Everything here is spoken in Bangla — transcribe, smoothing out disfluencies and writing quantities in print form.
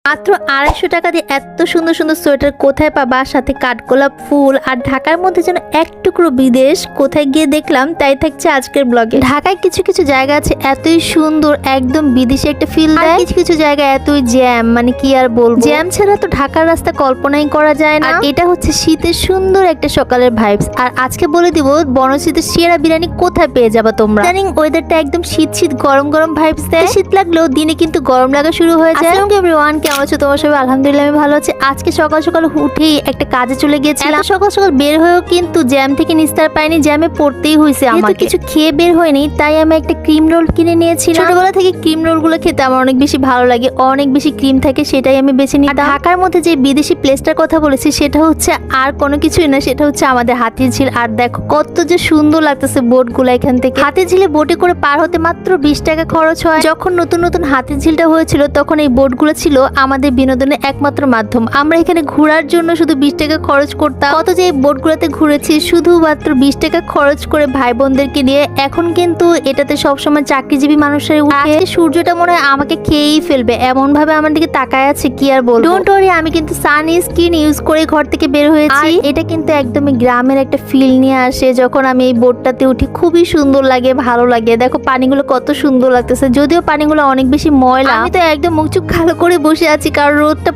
মাত্র 250 টাকা দিয়ে এত সুন্দর সুন্দর সোয়েটার কোথায় পাবা, সাথে কাঠগোলাপ ফুল আর ঢাকার মধ্যে যেন এক টুকরো বিদেশ। কোথায় গিয়ে দেখলাম তাই থাকছে আজকের ব্লগে। ঢাকায় কিছু কিছু জায়গা আছে এতই সুন্দর, একদম বিদেশি একটা ফিল দেয়। কিছু কিছু জায়গা এতই জ্যাম, মানে কি আর বলবো, জ্যাম ছাড়া তো ঢাকার রাস্তা কল্পনাই করা যায় না। এটা হচ্ছে শীতের সুন্দর একটা সকালের ভাইবস। আর আজকে বলে দিব বনশ্রীতে সেরা বিরিয়ানি কোথায় পেয়ে যাবা তোমরা। জানিং ওয়েদারটা একদম শীত শীত গরম গরম ভাইবস দেয়। শীত লাগলেও দিনে কিন্তু গরম লাগা শুরু হয়ে যায়। আসসালামু আলাইকুম এভরিওয়ান, কেমন আছো তোমার সবাই? আলহামদুলিল্লাহ আমি ভালো আছি। আজকে সকাল সকাল উঠেই একটা কাজে চলে গিয়েছিলাম। সকাল সকাল বের হয়েও কিন্তু জ্যাম থেকে নিস্তার পাইনি, জ্যামে পড়তেই হয়েছে আমাকে। কিছু খেয়ে বের হয়নি, তাই আমি একটা ক্রিম রোল কিনে নিয়েছিলাম। ছোটবেলা থেকে ক্রিম রোল গুলো খেতে আমার অনেক বেশি ভালো লাগে, অনেক বেশি ক্রিম থাকে, সেটাই আমি বেছে নিই। ঢাকার মধ্যে যে বিদেশি প্লেসটার কথা বলেছি সেটা হচ্ছে আর কোনো কিছুই না, সেটা হচ্ছে আমাদের হাতিঝিল। আর দেখো কত যে সুন্দর লাগতেছে বোট গুলা এখান থেকে। হাতিঝিলে বোটে করে পার হতে মাত্র 20 টাকা খরচ হয়। যখন নতুন নতুন হাতিঝিলটা হয়েছিল তখন এই বোট গুলো ছিল আমাদের বিনোদনের একমাত্র মাধ্যম। আমরা এখানে ঘোরার জন্য শুধু 20 টাকা খরচ করতাম। কত যে এই বোট গুলোতে ঘুরেছি শুধুমাত্র 20 টাকা খরচ করে ভাই বোনদেরকে নিয়ে। এখন কিন্তু এটাতে সবসময় চাকরিজীবী মানুষের উঠে। সূর্যটা মনে হয় আমাকে খেয়েই ফেলবে, এমন ভাবে আমার দিকে তাকায় আছে, কি আর বলবো। ডোন্ট ওয়ারি, আমি কিন্তু সানস্ক্রিন ইউজ করে ঘর থেকে বের হয়েছি। এটা কিন্তু একদমই গ্রামের একটা ফিল নিয়ে আসে যখন আমি এই বোটটাতে উঠি। খুবই সুন্দর লাগে, ভালো লাগে। দেখো পানিগুলো কত সুন্দর লাগতেছে, যদিও পানিগুলো অনেক বেশি ময়লা। আমি তো একদম মুখ চুখ কালো করে বসে আছি কারণ রোদটা